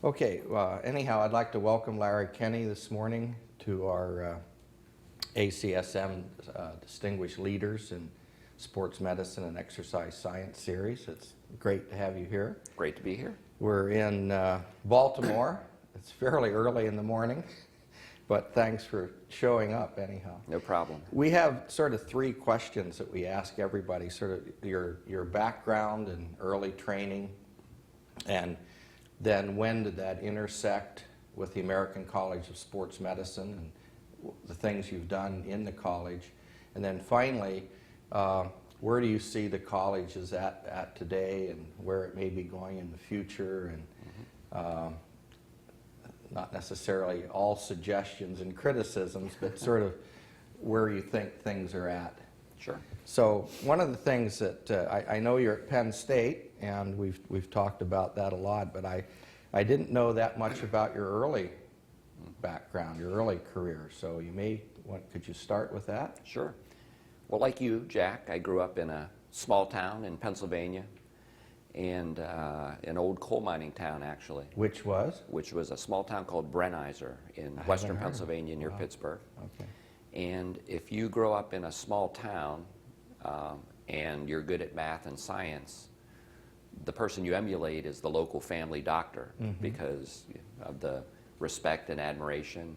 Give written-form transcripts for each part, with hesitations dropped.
Okay, anyhow, I'd like to welcome Larry Kenney this morning to our ACSM Distinguished Leaders in Sports Medicine and Exercise Science series. It's great to have you here. Great to be here. We're in Baltimore. It's fairly early in the morning, but thanks for showing up anyhow. No problem. We have sort of three questions that we ask everybody, sort of your background and early training, and then when did that intersect with the American College of Sports Medicine and the things you've done in the college? And then finally, where do you see the college is at today and where it may be going in the future? And not necessarily all suggestions and criticisms, but sort of where you think things are at. Sure. So one of the things that I know you're at Penn State, and we've talked about that a lot, but I didn't know that much about your early background, your early career. So could you start with that? Sure. Well, like you, Jack, I grew up in a small town in Pennsylvania, and an old coal mining town, actually. Which was? Which was a small town called Brenizer in western Pennsylvania near Pittsburgh. Okay. And if you grow up in a small town and you're good at math and science, the person you emulate is the local family doctor because of the respect and admiration.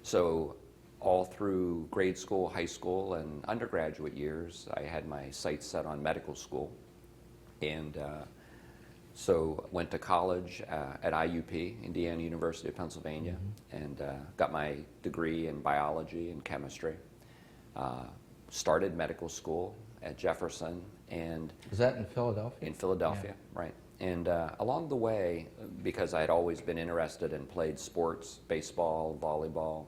So all through grade school, high school, and undergraduate years, I had my sights set on medical school. And so went to college at IUP, Indiana University of Pennsylvania, and got my degree in biology and chemistry. Started medical school at Jefferson. And is that in Philadelphia? In Philadelphia, yeah. Right. And along the way, because I had always been interested and played sports, baseball, volleyball,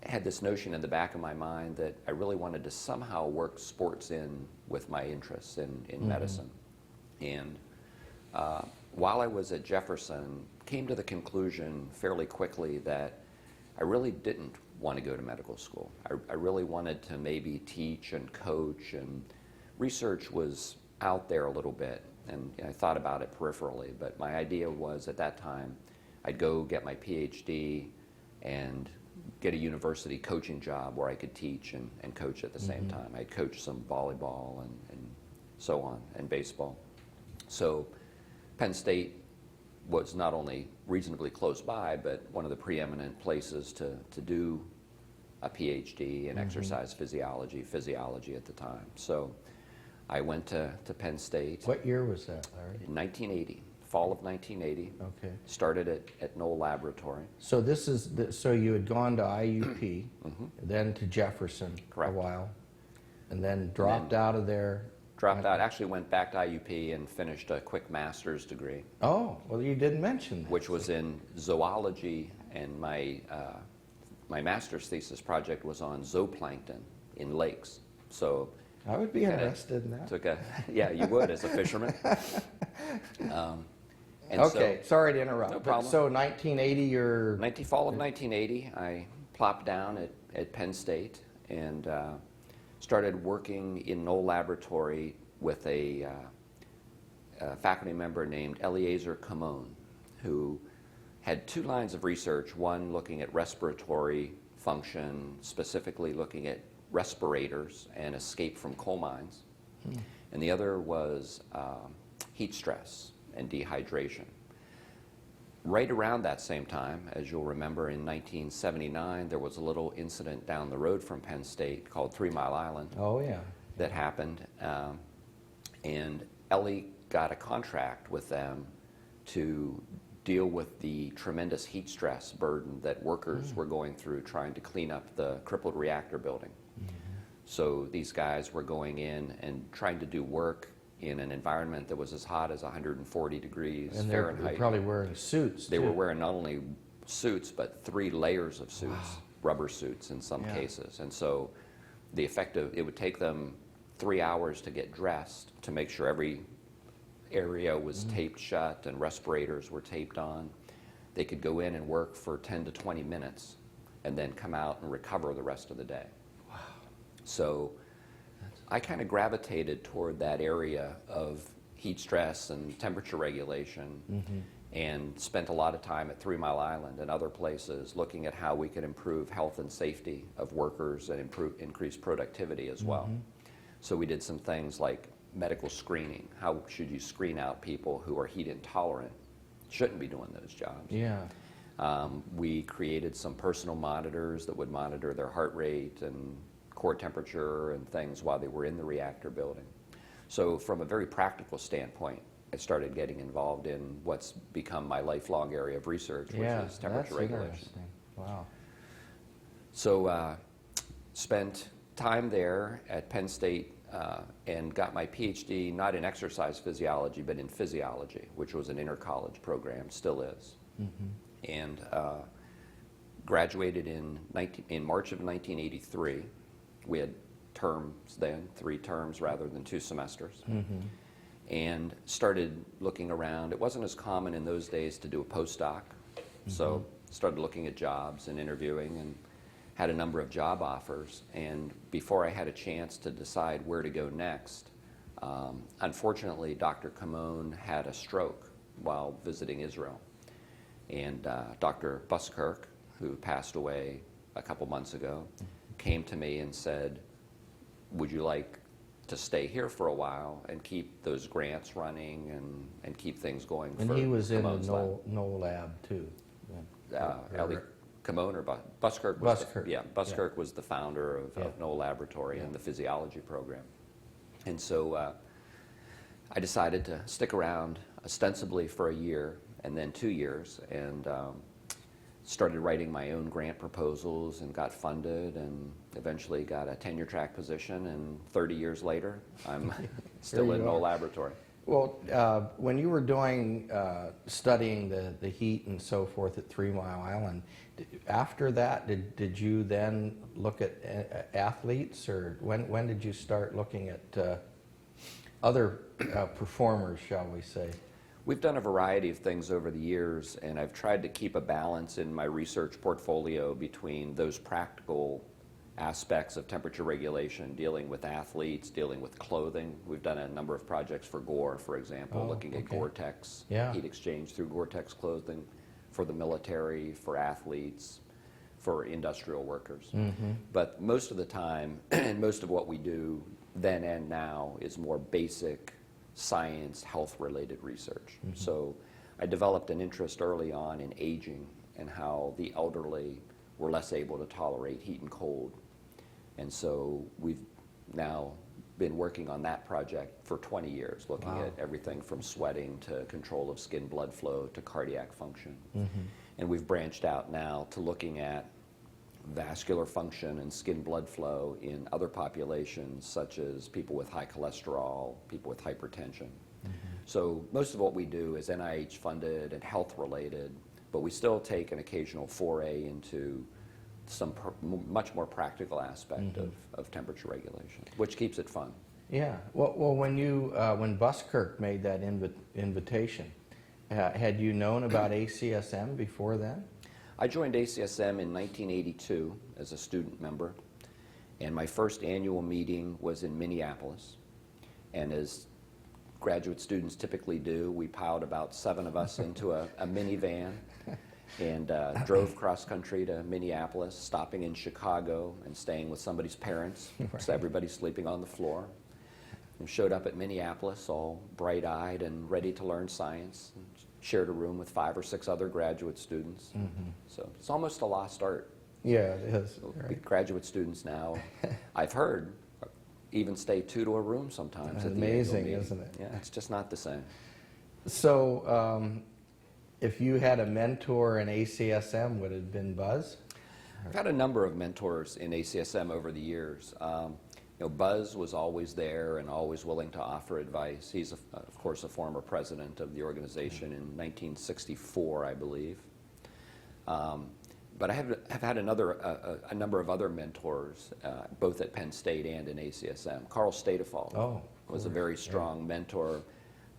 had this notion in the back of my mind that I really wanted to somehow work sports in with my interests in medicine. And while I was at Jefferson, came to the conclusion fairly quickly that I really didn't want to go to medical school. I really wanted to maybe teach and coach, and research was out there a little bit, and I thought about it peripherally, but my idea was at that time I'd go get my Ph.D. and get a university coaching job where I could teach and coach at the same time. I'd coach some volleyball and so on, and baseball. So Penn State was not only reasonably close by, but one of the preeminent places to do a Ph.D. in exercise physiology at the time. So I went to Penn State. What year was that, Larry? In 1980, fall of 1980. Okay. Started at Knoll Laboratory. So so you had gone to IUP, then to Jefferson. Correct. For a while, and then dropped out of there. Dropped out, actually went back to IUP and finished a quick master's degree. Oh, well, you didn't mention that. Which was in zoology, and my master's thesis project was on zooplankton in lakes. So I would be interested in that. Yeah, you would as a fisherman. Okay, sorry to interrupt. No problem. So 1980, fall of 1980, I plopped down at Penn State and started working in Knoll Laboratory with a faculty member named Eliezer Camon, who had two lines of research, one looking at respiratory function, specifically looking at respirators and escape from coal mines, and the other was heat stress and dehydration. Right around that same time, as you'll remember, in 1979, there was a little incident down the road from Penn State called 3 Mile Island. Oh, yeah. That happened, and Ellie got a contract with them to deal with the tremendous heat stress burden that workers were going through trying to clean up the crippled reactor building. So these guys were going in and trying to do work in an environment that was as hot as 140 degrees Fahrenheit. And they're probably wearing suits, They were wearing not only suits, but 3 layers of suits, rubber suits in some cases. And so the effect of, it would take them 3 hours to get dressed to make sure every area was taped shut and respirators were taped on. They could go in and work for 10 to 20 minutes and then come out and recover the rest of the day. So I kind of gravitated toward that area of heat stress and temperature regulation, and spent a lot of time at 3 Mile Island and other places looking at how we could improve health and safety of workers and increase productivity as well. So we did some things like medical screening. How should you screen out people who are heat intolerant, shouldn't be doing those jobs? Yeah. We created some personal monitors that would monitor their heart rate and core temperature and things while they were in the reactor building. So from a very practical standpoint, I started getting involved in what's become my lifelong area of research, which is temperature regulation. Interesting. Wow. So spent time there at Penn State and got my Ph.D. not in exercise physiology, but in physiology, which was an inter-college program, still is. And graduated in March of 1983. We had terms then, 3 terms rather than 2 semesters. And started looking around. It wasn't as common in those days to do a postdoc, so started looking at jobs and interviewing and had a number of job offers. And before I had a chance to decide where to go next, unfortunately, Dr. Kamon had a stroke while visiting Israel. And Dr. Buskirk, who passed away a couple months ago, came to me and said, would you like to stay here for a while and keep those grants running and keep things going for And he was in the Kamon's lab? Knoll lab too. Ellie Kamon or Buskirk? Buskirk was the founder of Knoll Laboratory and the physiology program. And so I decided to stick around ostensibly for a year and then 2 years, and started writing my own grant proposals and got funded and eventually got a tenure track position, and 30 years later I'm still in Knoll Laboratory. Well, when you were doing, studying the heat and so forth at 3 Mile Island, after that, did you then look at athletes, or when did you start looking at other performers, shall we say? We've done a variety of things over the years, and I've tried to keep a balance in my research portfolio between those practical aspects of temperature regulation, dealing with athletes, dealing with clothing. We've done a number of projects for Gore, for example, looking at Gore-Tex, heat exchange through Gore-Tex clothing for the military, for athletes, for industrial workers. But most of the time, and most of what we do then and now, is more basic science, health-related research. So I developed an interest early on in aging and how the elderly were less able to tolerate heat and cold. And so we've now been working on that project for 20 years, looking at everything from sweating to control of skin blood flow to cardiac function. And we've branched out now to looking at vascular function and skin blood flow in other populations, such as people with high cholesterol, people with hypertension. So most of what we do is NIH funded and health related, but we still take an occasional foray into some much more practical aspect of temperature regulation, which keeps it fun. Yeah. Well, when Buskirk made that invitation, had you known about ACSM before then? I joined ACSM in 1982 as a student member, and my first annual meeting was in Minneapolis. And as graduate students typically do, we piled about 7 of us into a minivan and drove cross-country to Minneapolis, stopping in Chicago and staying with somebody's parents, so everybody's sleeping on the floor. And showed up at Minneapolis all bright-eyed and ready to learn science. Shared a room with 5 or 6 other graduate students. So it's almost a lost art. Yeah, it is. Right. Graduate students now, I've heard, even stay 2 to a room sometimes. That's at the amazing, annual meeting. isn't it? Yeah, it's just not the same. So if you had a mentor in ACSM, would it have been Buzz? I've had a number of mentors in ACSM over the years. Buzz was always there and always willing to offer advice. He's, of course, a former president of the organization in 1964, I believe. But I have had a number of other mentors, both at Penn State and in ACSM. Carl Stadefald was a very strong mentor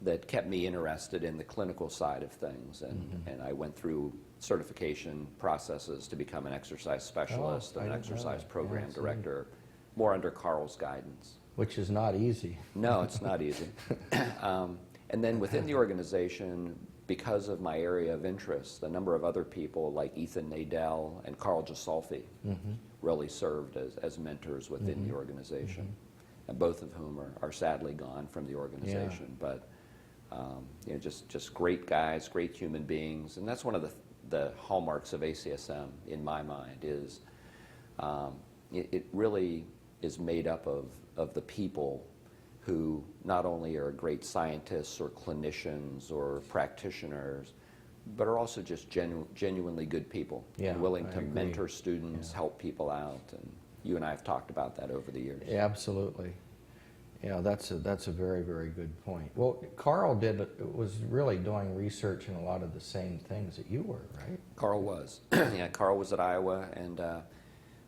that kept me interested in the clinical side of things, and I went through certification processes to become an exercise specialist and an exercise program director, more under Carl's guidance. Which is not easy. No, it's not easy. And then within the organization, because of my area of interest, a number of other people like Ethan Nadell and Carl Gisolfi really served as mentors within the organization, and both of whom are sadly gone from the organization. But you know, just great guys, great human beings, and that's one of the hallmarks of ACSM in my mind is it really is made up of the people who not only are great scientists or clinicians or practitioners, but are also just genuinely good people, and willing to mentor students, help people out. And you and I have talked about that over the years. Yeah, absolutely. Yeah, that's a very, very good point. Well, Carl was really doing research in a lot of the same things that you were, right? Carl was. Yeah, Carl was at Iowa, and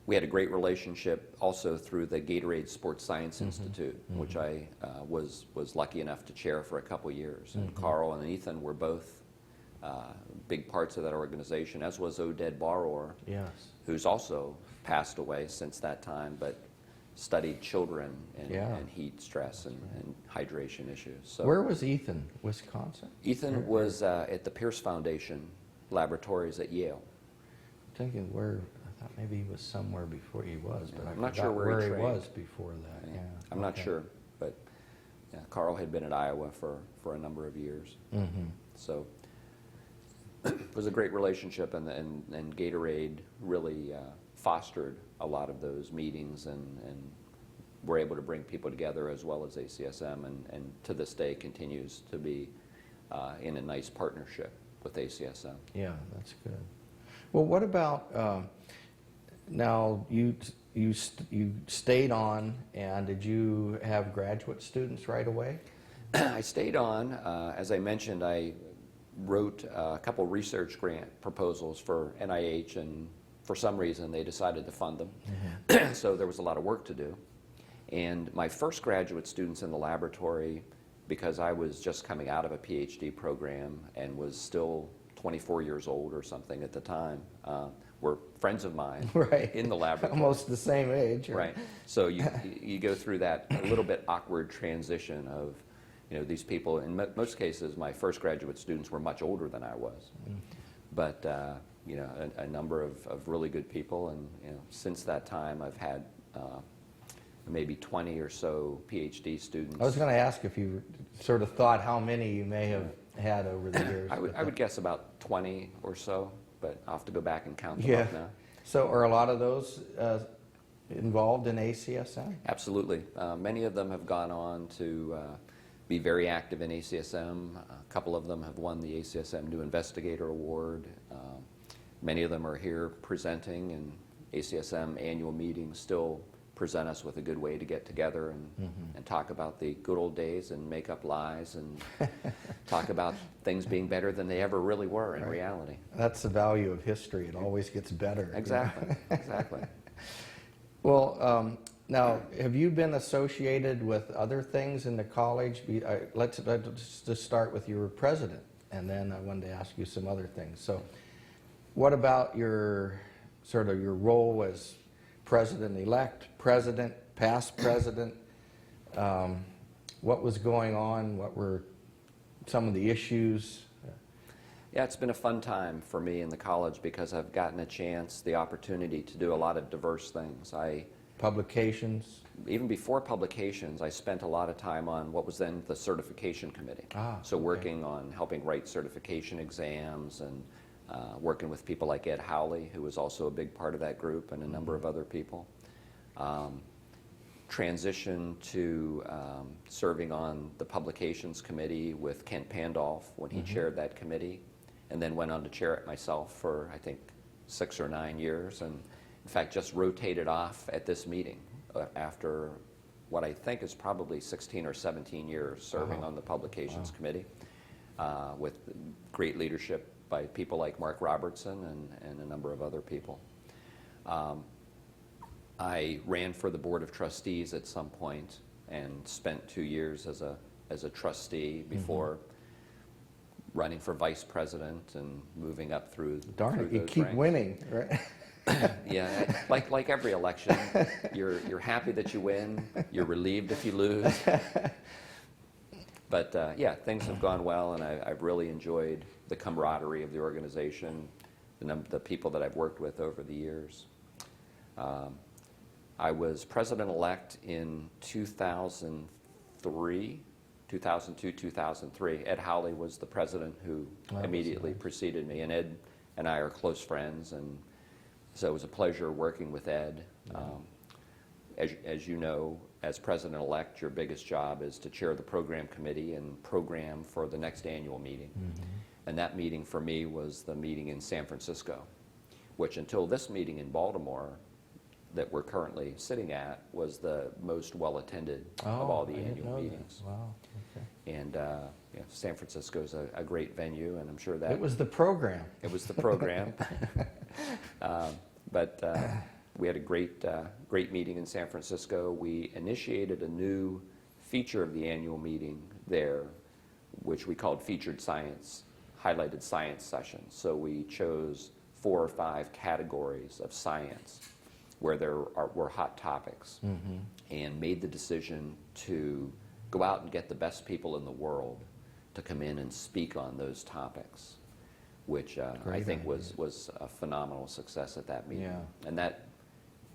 we had a great relationship also through the Gatorade Sports Science Institute, which I was lucky enough to chair for a couple years. And Carl and Ethan were both big parts of that organization, as was Oded Baror, who's also passed away since that time, but studied children and heat stress and hydration issues. So where was Ethan? Wisconsin? Ethan was at the Pierce Foundation Laboratories at Yale. I'm thinking where, I thought maybe he was somewhere before he was, but I'm not sure where he was before that. Yeah. I'm not sure, but yeah, Carl had been at Iowa for a number of years. So it was a great relationship, and Gatorade really fostered a lot of those meetings, and were able to bring people together, as well as ACSM, and to this day continues to be in a nice partnership with ACSM. Yeah, that's good. Well, what about now? You stayed on, and did you have graduate students right away? I stayed on. As I mentioned, I wrote a couple research grant proposals for NIH, and for some reason they decided to fund them. So there was a lot of work to do. And my first graduate students in the laboratory, because I was just coming out of a Ph.D. program and was still 24 years old or something at the time, were friends of mine in the laboratory. Almost the same age. Right. So you go through that a little bit awkward transition of, you know, these people. In most cases, my first graduate students were much older than I was. But you know, a number of really good people, and you know, since that time I've had maybe 20 or so PhD students. I was going to ask if you sort of thought how many you may have had over the years. I would guess about 20 or so, but I'll have to go back and count them up now. So are a lot of those involved in ACSM? Absolutely. Many of them have gone on to be very active in ACSM. A couple of them have won the ACSM New Investigator Award. Many of them are here presenting, and ACSM annual meetings still present us with a good way to get together and talk about the good old days and make up lies and talk about things being better than they ever really were in reality. That's the value of history. It always gets better. Exactly, exactly. Well, now, have you been associated with other things in the college? Let's just start with your president, and then I wanted to ask you some other things. So what about your role as president-elect, president, past president? What was going on? What were some of the issues? Yeah, it's been a fun time for me in the college because I've gotten a chance, the opportunity to do a lot of diverse things. Publications? Even before publications, I spent a lot of time on what was then the certification committee. So working on helping write certification exams, and working with people like Ed Howley, who was also a big part of that group, and a number of other people. Transition to serving on the publications committee with Kent Pandolf when he chaired that committee, and then went on to chair it myself for, I think, 6 or 9 years, and in fact just rotated off at this meeting after what I think is probably 16 or 17 years serving on the publications committee, with great leadership by people like Mark Robertson and a number of other people. I ran for the Board of Trustees at some point and spent 2 years as a trustee before running for vice president and moving up through. Darn it, you keep ranks. winning, right? Yeah, like every election, you're happy that you win, you're relieved if you lose. But yeah, things have gone well, and I've really enjoyed the camaraderie of the organization, the people that I've worked with over the years. I was president-elect in 2002, 2003. Ed Howley was the president who immediately preceded me, and Ed and I are close friends, and so it was a pleasure working with Ed. As you know, as president-elect, your biggest job is to chair the program committee and program for the next annual meeting. And that meeting for me was the meeting in San Francisco, which until this meeting in Baltimore that we're currently sitting at was the most well-attended of all the annual meetings. Wow. Okay. And yeah, San Francisco is a great venue, and I'm sure that... It was the program. It was the program. But we had a great meeting in San Francisco. We initiated a new feature of the annual meeting there, which we called Featured Science, highlighted science sessions. So we chose 4 or 5 categories of science where there were hot topics, and made the decision to go out and get the best people in the world to come in and speak on those topics, which I think was a phenomenal success at that meeting. Yeah. And that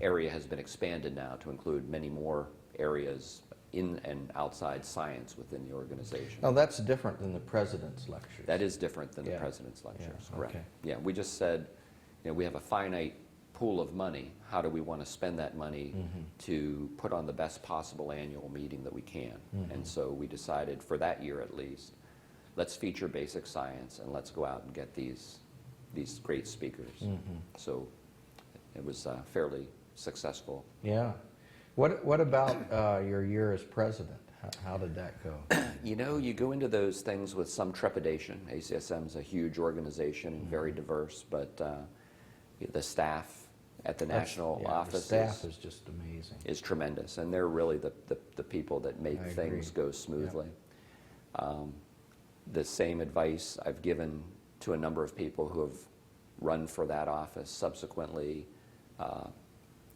area has been expanded now to include many more areas in and outside science within the organization. Now that's different than the president's lectures. That is different than the Yeah. president's lectures, Yeah, correct. okay. Yeah, we just said, we have a finite pool of money. How do we want to spend that money to put on the best possible annual meeting that we can? And so we decided, for that year at least, let's feature basic science and let's go out and get these great speakers. So it was fairly successful. Yeah. What about your year as president? How did that go? You go into those things with some trepidation. ACSM is a huge organization, very diverse, but the staff at the national office the staff is just amazing. Is tremendous, and they're really the people that make things go smoothly. The same advice I've given to a number of people who have run for that office subsequently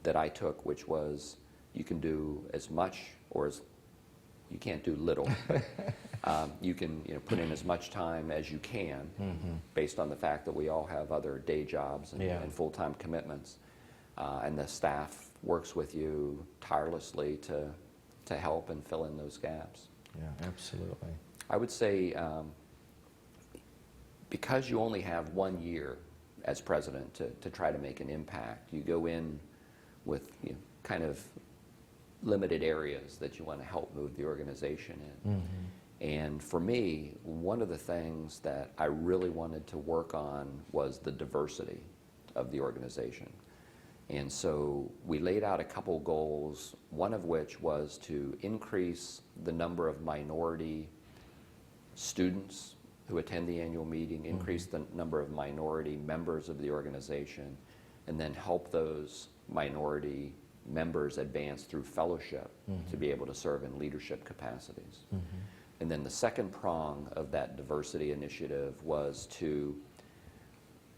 that I took, which was you can do as much or you can't do little. You can put in as much time as you can based on the fact that we all have other day jobs and full-time commitments. And the staff works with you tirelessly to help and fill in those gaps. Yeah, absolutely. I would say because you only have 1 year as president to try to make an impact, you go in with kind of limited areas that you want to help move the organization in. And for me, one of the things that I really wanted to work on was the diversity of the organization. And so we laid out a couple goals, one of which was to increase the number of minority students who attend the annual meeting, increase the number of minority members of the organization, and then help those minority members advance through fellowship to be able to serve in leadership capacities. And then the second prong of that diversity initiative was to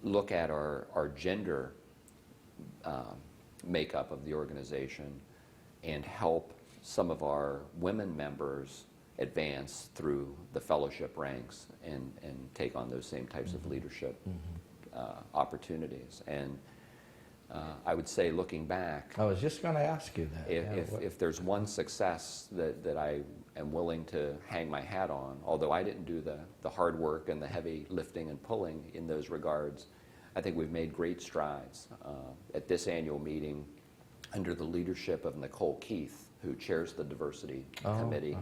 look at our gender makeup of the organization and help some of our women members advance through the fellowship ranks and take on those same types of leadership opportunities. And I would say, looking back, I was just going to ask you that. if there's one success that I am willing to hang my hat on, although I didn't do the hard work and the heavy lifting and pulling in those regards, I think we've made great strides. At this annual meeting, under the leadership of Nicole Keith, who chairs the diversity committee,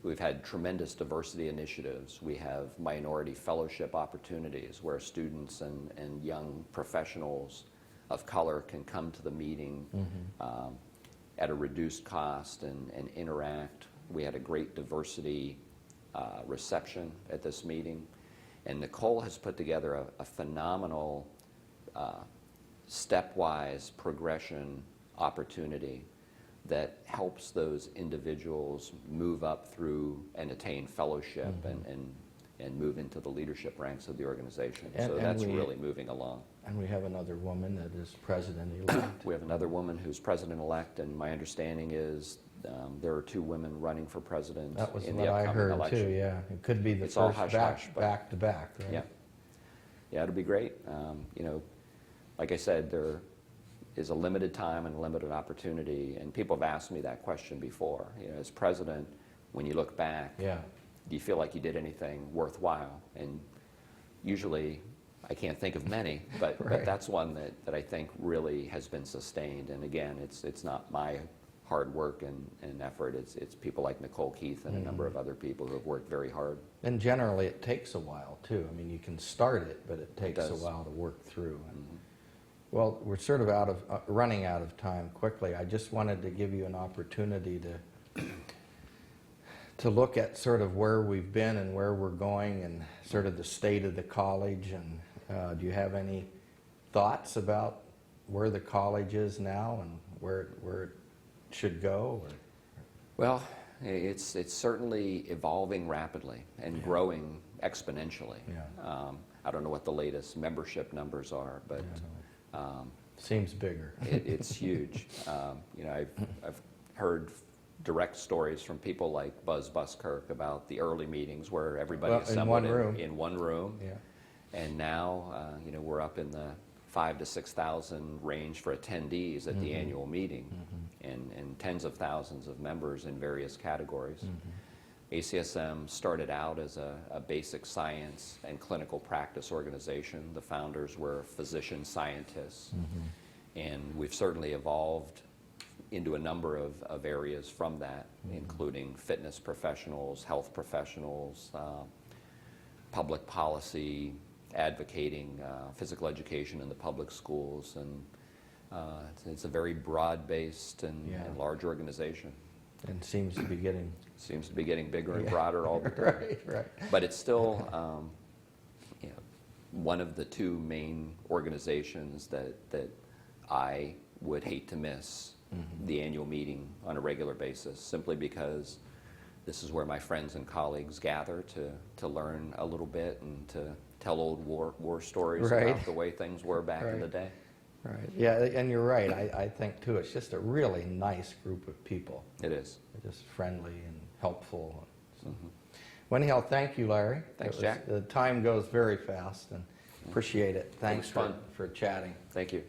we've had tremendous diversity initiatives. We have minority fellowship opportunities where students and young professionals of color can come to the meeting at a reduced cost and interact. We had a great diversity reception at this meeting. And Nicole has put together a phenomenal stepwise progression opportunity that helps those individuals move up through and attain fellowship and move into the leadership ranks of the organization. So that's really moving along. And we have another woman that is president-elect. We have another woman who's president-elect, and my understanding is There are 2 women running for president That was in what the I upcoming heard election. too, yeah. It could be the It's all first hush-hush, but- back to back, right? Yeah. Yeah, it'll be great. You know, like I said, there is a limited time and limited opportunity, and people have asked me that question before. You know, as president, when you look back, Yeah, do you feel like you did anything worthwhile? And usually, I can't think of many, but Right. that's one that I think really has been sustained. And again, it's not my hard work and effort. It's people like Nicole Keith and a number of other people who have worked very hard. and generally it takes a while too. I mean, you can start it, but it takes a does. while to work through. Well, we're sort of running out of time quickly. I just wanted to give you an opportunity to look at sort of where we've been and where we're going and sort of the state of the college. And do you have any thoughts about where the college is now and where it should go? Or? Well, it's certainly evolving rapidly and growing exponentially. Yeah. I don't know what the latest membership numbers are, but Seems bigger. it's huge. You know, I've heard direct stories from people like Buzz Buskirk about the early meetings where everybody Well, assembled in one room. Yeah. And now, you know, we're up in the 5,000 to 6,000 range for attendees at the annual meeting, and tens of thousands of members in various categories. ACSM started out as a basic science and clinical practice organization. The founders were physician scientists, and we've certainly evolved into a number of areas from that, including fitness professionals, health professionals, public policy, advocating physical education in the public schools, and it's a very broad-based and large organization. And seems to be getting... Seems to be getting bigger and broader all the time. Right. But it's still you know, one of the 2 main organizations that I would hate to miss the annual meeting on a regular basis, simply because this is where my friends and colleagues gather to learn a little bit and to tell old war stories Right. about the way things were back in the day. Right. Yeah, and you're right. I think too, it's just a really nice group of people. It is. They're just friendly and helpful. So. Well, anyhow, thank you, Larry. Thanks, It was- Jack. The time goes very fast, and appreciate it. Thanks was fun. for chatting. Thank you.